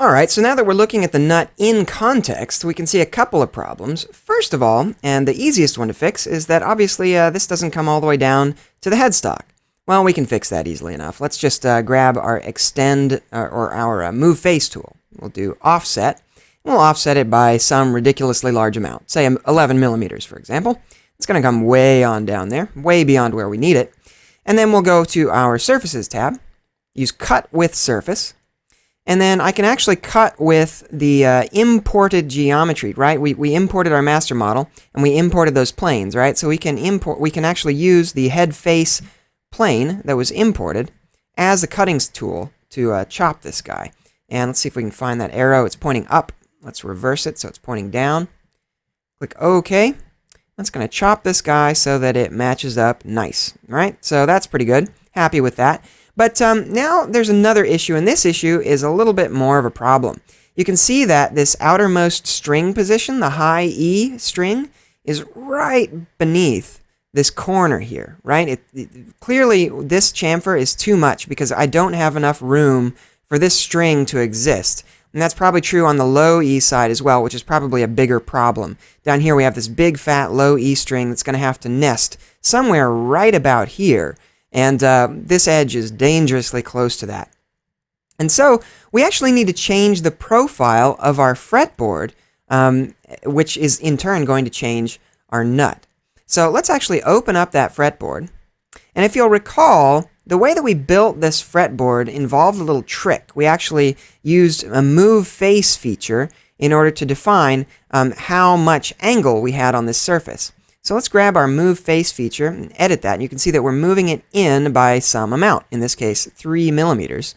Alright, so now that we're looking at the nut in context, we can see a couple of problems. First of all, and the easiest one to fix, is that obviously this doesn't come all the way down to the headstock. Well, we can fix that easily enough. Let's just grab our extend, or our move face tool. We'll do offset. We'll offset it by some ridiculously large amount, say 11 millimeters, for example. It's going to come way on down there, way beyond where we need it. And then we'll go to our Surfaces tab, use Cut with Surface, and then I can actually cut with the imported geometry, right? We imported our master model, and we imported those planes, right? So we can actually use the head face plane that was imported as a cutting tool to chop this guy. And let's see if we can find that arrow. It's pointing up. Let's reverse it so it's pointing down. Click OK. That's going to chop this guy so that it matches up nice, right? So that's pretty good. Happy with that. But now there's another issue, and this issue is a little bit more of a problem. You can see that this outermost string position, the high E string, is right beneath this corner here, right? Clearly, this chamfer is too much because I don't have enough room for this string to exist. And that's probably true on the low E side as well, which is probably a bigger problem. Down here we have this big fat low E string that's going to have to nest somewhere right about here. And this edge is dangerously close to that. And so we actually need to change the profile of our fretboard, which is in turn going to change our nut. So let's actually open up that fretboard. And if you'll recall, the way that we built this fretboard involved a little trick. We actually used a move face feature in order to define how much angle we had on this surface. So let's grab our move face feature and edit that. And you can see that we're moving it in by some amount, in this case 3 millimeters.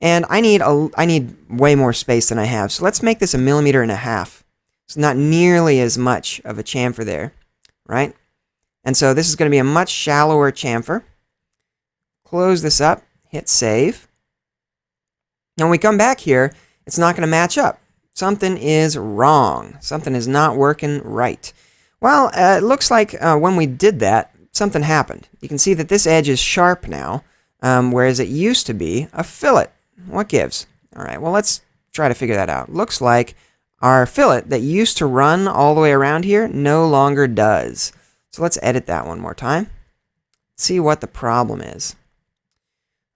And I need way more space than I have. So let's make this 1.5 millimeters. It's not nearly as much of a chamfer there, right? And so this is going to be a much shallower chamfer. Close this up, hit save. Now when we come back here, it's not going to match up. Something is wrong. Something is not working right. Well, it looks like when we did that, something happened. You can see that this edge is sharp now, whereas it used to be a fillet. What gives? All right, well, let's try to figure that out. Looks like our fillet that used to run all the way around here no longer does. So let's edit that one more time. See what the problem is.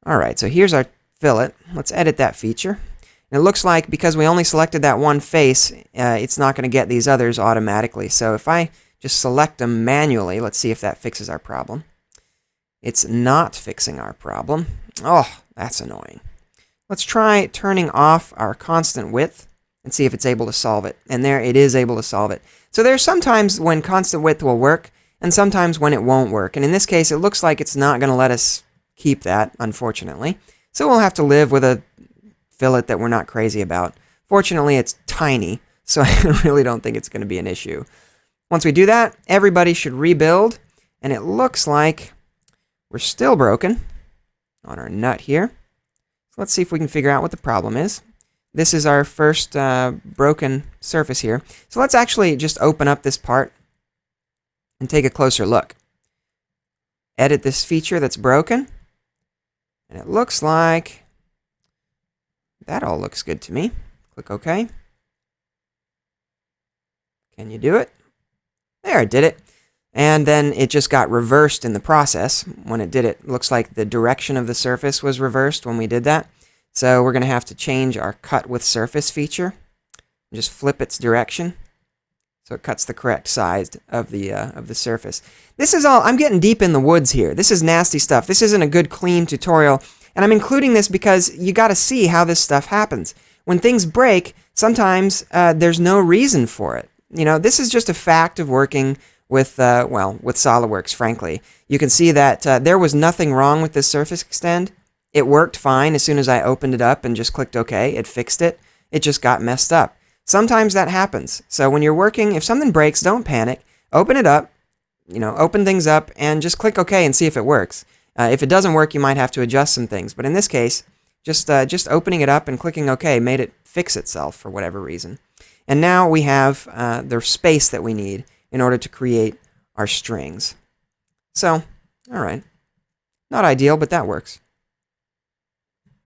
All right, so here's our fillet. Let's edit that feature. And it looks like because we only selected that one face, it's not going to get these others automatically. So if I just select them manually, let's see if that fixes our problem. It's not fixing our problem. Oh, that's annoying. Let's try turning off our constant width and see if it's able to solve it. And there, it is able to solve it. So there's sometimes when constant width will work, and sometimes when it won't work. And in this case, it looks like it's not going to let us keep that, unfortunately. So we'll have to live with a fillet that we're not crazy about. Fortunately, it's tiny, so I really don't think it's going to be an issue. Once we do that, everybody should rebuild, and it looks like we're still broken on our nut here. So let's see if we can figure out what the problem is. This is our first broken surface here. So let's actually just open up this part and take a closer look. Edit this feature that's broken, and it looks like that all looks good to me. Click OK. Can you do it? There, it did it. And then it just got reversed in the process when it did it. Looks like the direction of the surface was reversed when we did that. So we're going to have to change our cut with surface feature. Just flip its direction so it cuts the correct size of the surface. This is all, I'm getting deep in the woods here. This is nasty stuff. This isn't a good clean tutorial. And I'm including this because you got to see how this stuff happens. When things break, sometimes there's no reason for it. You know, this is just a fact of working with, well, with SOLIDWORKS, frankly. You can see that there was nothing wrong with this surface extend. It worked fine as soon as I opened it up and just clicked OK. It fixed it. It just got messed up. Sometimes that happens. So when you're working, if something breaks, don't panic. Open it up, you know, open things up and just click OK and see if it works. If it doesn't work, you might have to adjust some things. But in this case, just opening it up and clicking OK made it fix itself for whatever reason. And now we have the space that we need in order to create our strings. So, all right. Not ideal, but that works.